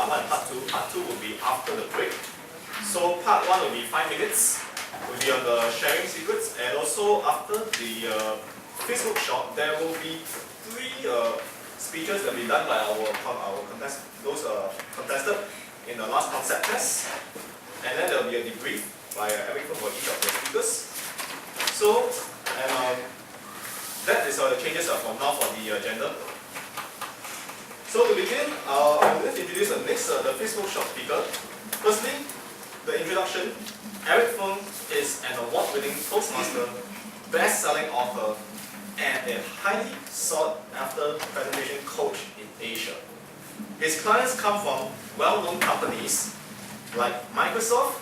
part 1 and part 2. Part 2 will be after the break. So part 1 will be 5 minutes. Will be on the sharing secrets, and also after the Facebook shop, there will be 3 speeches that will be done by our contested in the last concept test, and then there will be a debrief by every for each of the speakers. So, and that is the changes for now for the agenda. So to begin, I will just introduce the next the Facebook shop speaker. Firstly, the introduction. Eric Feng is an award-winning Toastmaster, best-selling author, and a highly sought-after presentation coach in Asia. His clients come from well-known companies like Microsoft,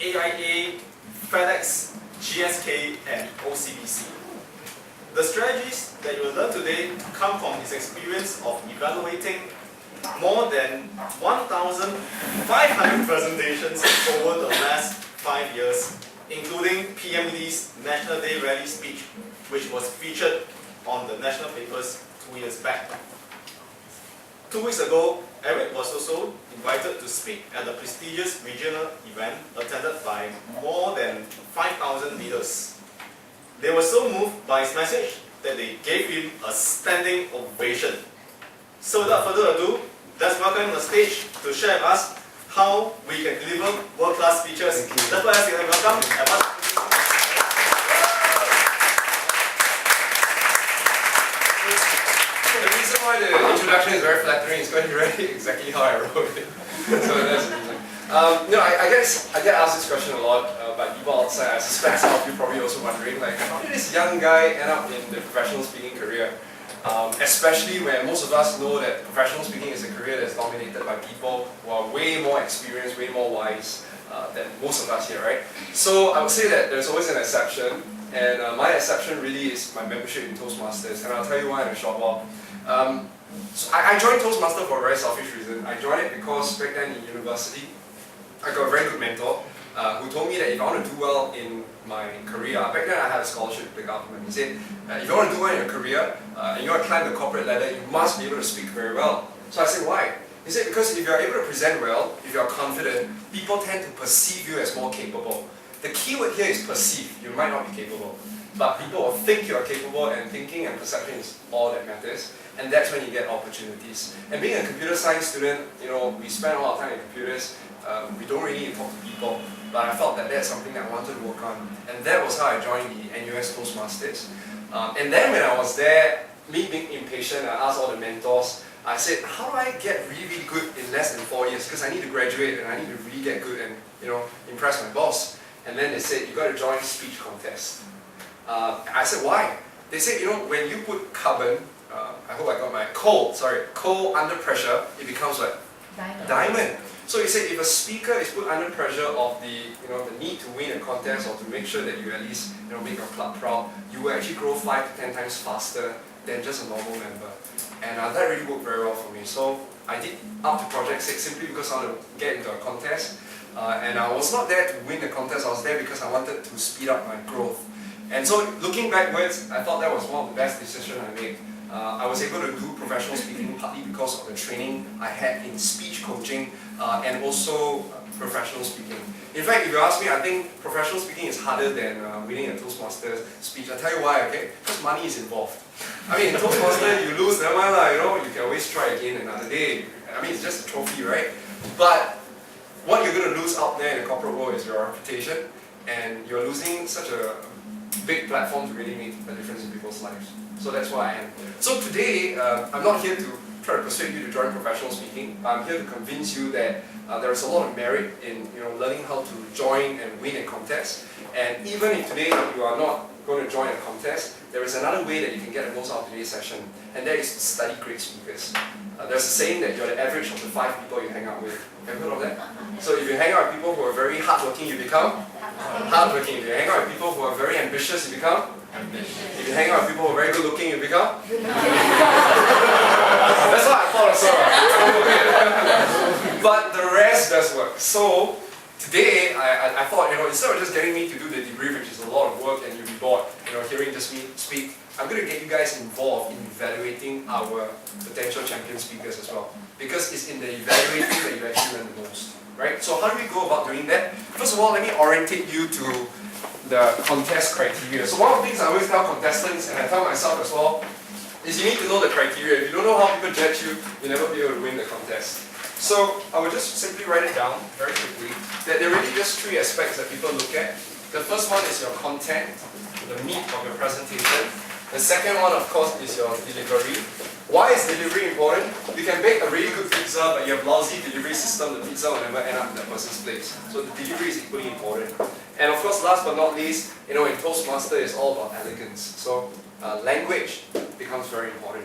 AIA, FedEx, GSK, and OCBC. The strategies that you will learn today come from his experience of evaluating more than 1,500 presentations over the last 5 years, including PM Lee's National Day Rally speech, which was featured on the national papers 2 years back. 2 weeks ago, Eric was also invited to speak at the prestigious regional event attended by more than 5,000 leaders. They were so moved by his message that they gave him a standing ovation. So without further ado, let's welcome on the stage to share with us how we can deliver world-class speeches. That's why I say welcome. The reason why the introduction is very flattering is because you read it exactly how I wrote it. So that's the reason. I guess I get asked this question a lot by people outside. I suspect some of you probably also wondering, like, how did this young guy end up in the professional speaking career? Especially when most of us know that professional speaking is a career that's dominated by people who are way more experienced, way more wise than most of us here, right? So I would say that there's always an exception, and my exception really is my membership in Toastmasters, and I'll tell you why in a short while. So I joined Toastmaster for a very selfish reason. I joined it because back then in university, I got a very good mentor who told me that if I want to do well in my career, back then I had a scholarship with the government. He said, if you want to do well in your career and you want to climb the corporate ladder, you must be able to speak very well. So I said, why? He said, because if you are able to present well, if you are confident, people tend to perceive you as more capable. The key word here is perceive. You might not be capable, but people will think you are capable, and thinking and perception is all that matters. And that's when you get opportunities. And being a computer science student, we spend a lot of time in computers. We don't really talk to people, but I felt that that's something that I wanted to work on, and that was how I joined the NUS Toastmasters. And then when I was there, me being impatient, I asked all the mentors, I said, how do I get really, really good in less than 4 years? Because I need to graduate and I need to really get good and impress my boss. And then they said, you got to join speech contest. I said, why? They said, when you put carbon, I hope I got my coal under pressure, it becomes what? Diamond. So he said if a speaker is put under pressure of the need to win a contest or to make sure that you at least make your club proud, you will actually grow 5 to 10 times faster than just a normal member. And that really worked very well for me. So I did up to Project 6 simply because I wanted to get into a contest. And I was not there to win the contest, I was there because I wanted to speed up my growth. And so looking backwards, I thought that was one of the best decisions I made. I was able to do professional speaking partly because of the training I had in speech coaching and also professional speaking. In fact, if you ask me, I think professional speaking is harder than winning a Toastmaster speech. I'll tell you why, okay? Because money is involved. I mean, in Toastmaster, you lose, never mind, you can always try again another day. I mean, it's just a trophy, right? But what you're going to lose out there in the corporate world is your reputation, and you're losing such a big platform to really make a difference in people's lives. So that's why I am. So today, I'm not here to try to persuade you to join professional speaking. I'm here to convince you that there is a lot of merit in learning how to join and win a contest. And even if today you are not going to join a contest, there is another way that you can get the most out of today's session, and that is to study great speakers. There's a saying that you're the average of the 5 people you hang out with. Have you heard of that? So if you hang out with people who are very hardworking, you become hardworking. If you hang out with people who are very ambitious, you become ambitious. If you hang out with people who are very good looking, you become That's what I thought I saw. But the rest does work. So today, I thought, instead of just getting me to do the debrief, which is a lot of work, and you'll be bored, hearing just me speak, I'm going to get you guys involved in evaluating our potential champion speakers as well. Because it's in the evaluating that you actually learn the most. Right? So how do we go about doing that? First of all, let me orientate you to the contest criteria. So one of the things I always tell contestants, and I tell myself as well, is you need to know the criteria. If you don't know how people judge you, you'll never be able to win the contest. So I will just simply write it down very quickly, that there are really just three aspects that people look at. The first one is your content, the meat of your presentation. The second one, of course, is your delivery. Why is delivery important? You can bake a really good pizza, but you have lousy delivery system, the pizza will never end up in that person's place. So the delivery is equally important. And of course, last but not least, in Toastmaster, it's all about elegance. So language becomes very important.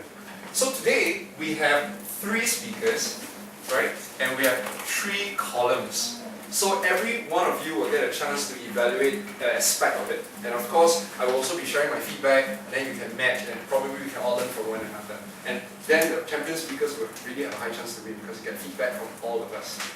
So today, we have 3 speakers, right? And we have 3 columns. So every one of you will get a chance to evaluate an aspect of it. And of course, I will also be sharing my feedback, and then you can match, and probably we can all learn from one another. And then the champion speakers will really have a high chance to win because you get feedback from all of us.